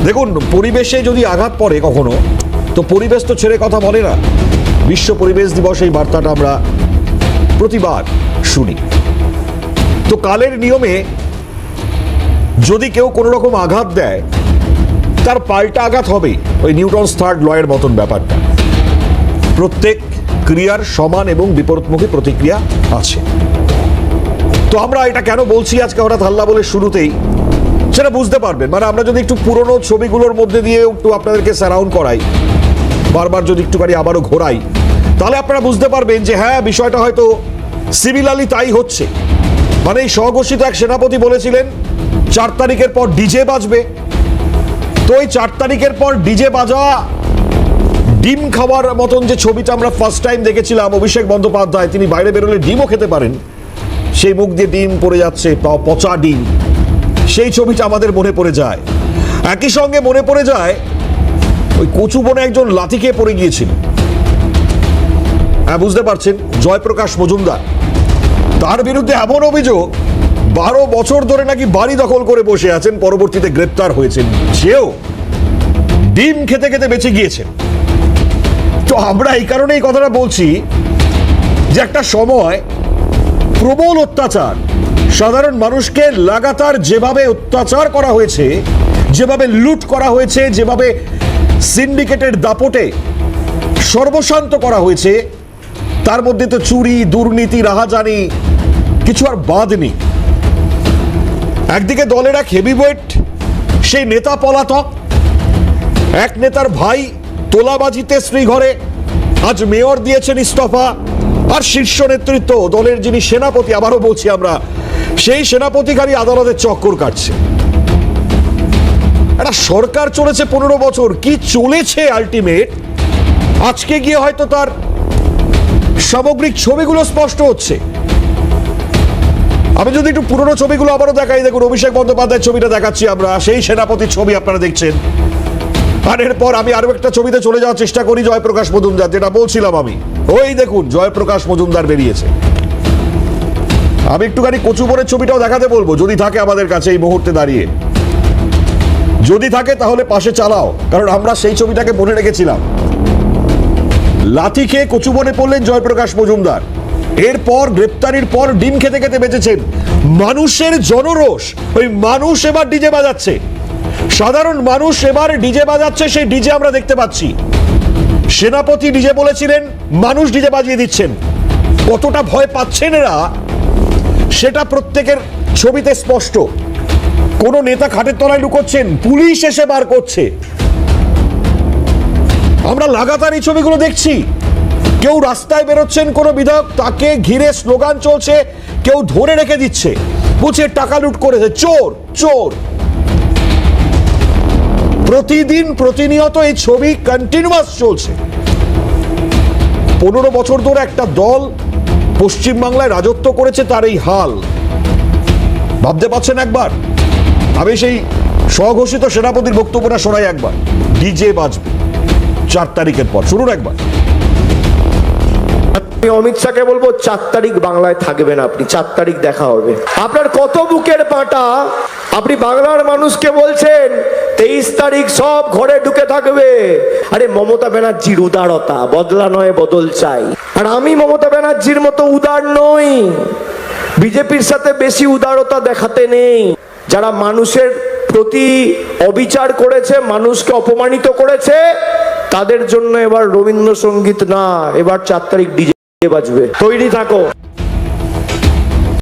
দেখুন, পরিবেশে যদি আঘাত পড়ে কখনো, তো পরিবেশ তো ছেড়ে কথা বলে না। বিশ্ব পরিবেশ দিবস এই বার্তাটা আমরা প্রতিবার শুনি। তো কালের নিয়মে যদি কেউ কোনো রকম আঘাত দেয়, তার পাল্টা আঘাত হবে। ওই নিউটনস থার্ড লয়ের মতন ব্যাপারটা। প্রত্যেক ক্রিয়ার সমান এবং বিপরীতমুখী প্রতিক্রিয়া আছে। তো আমরা এটা কেন বলছি আজকে হঠাৎ হাল্লা বলে শুরুতেই, সেটা বুঝতে পারবেন। মানে আমরা যদি একটু পুরনো ছবিগুলোর মধ্যে দিয়ে একটু আপনাদেরকে সারাউন্ড করাই, বারবার যদি একটুখানি আবারও ঘোরাই, তাহলে আপনারা বুঝতে পারবেন যে হ্যাঁ, বিষয়টা হয়তো সিমিলারলি তাই হচ্ছে। মানে এই স্বঘোষিত এক সেনাপতি বলেছিলেন 4 তারিখের পর ডিজে বাজবে। তো ওই 4 তারিখের পর ডিজে বাজা, ডিম খাওয়ার মতন যে ছবিটা আমরা ফার্স্ট টাইম দেখেছিলাম, অভিষেক বন্দ্যোপাধ্যায়, তিনি বাইরে বেরোলে ডিমও খেতে পারেন, সেই মুখ দিয়ে ডিম পড়ে যাচ্ছে, পচা ডিম, সেই ছবিটা আমাদের মনে পড়ে যায়। একই সঙ্গে মনে পড়ে যায় ওই কচু বনে একজন লাথি খেয়ে পড়ে গিয়েছিল। হ্যাঁ, বুঝতে পারছেন, জয়প্রকাশ মজুমদার। তার বিরুদ্ধে এমন অভিযোগ, 12 বছর ধরে নাকি বাড়ি দখল করে বসে আছেন, পরবর্তীতে গ্রেপ্তার হয়েছেন, সেও ডিম খেতে খেতে বেঁচে গিয়েছেন। তো আমরা এই কারণে এই কথাটা বলছি যে একটা সময় প্রবল অত্যাচার, সাধারণ মানুষকে লাগাতার যেভাবে অত্যাচার করা হয়েছে, যেভাবে লুট করা হয়েছে, যেভাবে সিন্ডিকেটের দাপটে সর্বশান্ত করা হয়েছে, তার মধ্যে তো চুরি, দুর্নীতি, রাহাজানি কিছু আর বাদ নেই। একদিকে দলের এক হেভিওয়েট সেই নেতা পলাতক, এক নেতার ভাই তোলাবাজিতে শ্রীঘরে আজ মেয়র দিয়েছেন ইস্তফা, আর শীর্ষ নেতৃত্ব দলের যিনি সেনাপতি, আবারও বলছি আমরা, সেই সেনাপতিকারী আদালতের চক্কর কাটছে। একটা সরকার চলেছে 15 বছর, কি চলেছে আলটিমেট, আজকে গিয়ে হয়তো তার সামগ্রিক ছবিগুলো স্পষ্ট হচ্ছে। আমি যদি একটু পুরনো ছবিগুলো আবারও দেখাই, দেখুন অভিষেক বন্দ্যোপাধ্যায়ের ছবিটা দেখাচ্ছি আমরা, সেই সেনাপতির ছবি আপনারা দেখছেন। আর এরপর আমি আরো একটা ছবিতে চলে যাওয়ার চেষ্টা করি, জয়প্রকাশ মজুমদার, যেটা বলছিলাম আমি। ওই দেখুন জয়প্রকাশ মজুমদার বেরিয়েছে। আমি একটুখানি কচুবনের ছবিটাও দেখাতে বলবো, যদি থাকে আমাদের কাছে এই মুহূর্তে দাঁড়িয়ে। যদি থাকে তাহলে পাশে চালাও, কারণ আমরা সেই ছবিটাকে মনে রেখেছিলাম। লাথি খেয়ে কচুবনে পড়লেন জয়প্রকাশ মজুমদার, এরপর গ্রেপ্তারির পর ডিম খেতে খেতে বেঁচেছেন। মানুষের জনরোষ, ওই মানুষ এবার ডিজে বাজাচ্ছে, সাধারণ মানুষ এবার ডিজে বাজাচ্ছে, সেই ডিজে আমরা দেখতে পাচ্ছি। সেনাপতি ডিজে বলেছিলেন, মানুষ ডিজে বাজিয়ে দিচ্ছেন। কতটা ভয় পাচ্ছেন এরা, সেটা প্রত্যেকের ছবিতে স্পষ্ট। কোন নেতা খাটের তলায় লুকোচ্ছেন, পুলিশ এসে বার করছে। আমরা লাগাতার এই ছবিগুলো দেখছি। কেউ রাস্তায় বেরোচ্ছেন, কোন বিধায়ক, তাকে ঘিরে স্লোগান চলছে, কেউ ধরে রেখে দিচ্ছে, বলছে টাকা লুট করেছে, চোর চোর। প্রতিদিন প্রতিনিয়ত এই ছবি কন্টিনিউয়াস চলছে। 15 বছর ধরে একটা দল পশ্চিমবাংলায় রাজত্ব করেছে, তার এই হাল ভাবতে পারছেন একবার? আমি সেই স্বঘোষিত সেনাপতির বক্তব্যটা শোনাই একবার। ডিজে বাজবে 4 তারিখের পর, শুনুন একবার। আমি অমিত শাহকে বলবো 4 তারিখ বাংলায় থাকবেন আপনি, 4 তারিখ দেখা হবে। আপনার কত বুকের পাটা, আপনি বাংলার মানুষকে বলছেন 23 তারিখ সব ঘরে ঢুকে থাকবে। আরে মমতা ব্যানার্জির উদারতা, বদলা নয় বদল চাই। আর আমি মমতা ব্যানার্জির মতো উদার নই, বিজেপির সাথে বেশি উদারতা দেখাতে নেই। যারা মানুষের প্রতি অবিচার করেছে, মানুষকে অপমানিত করেছে, তাদের জন্য এবার রবীন্দ্রসঙ্গীত না, এবার 4 তারিখ ডিজে বাজবে। তৈরি থাকো।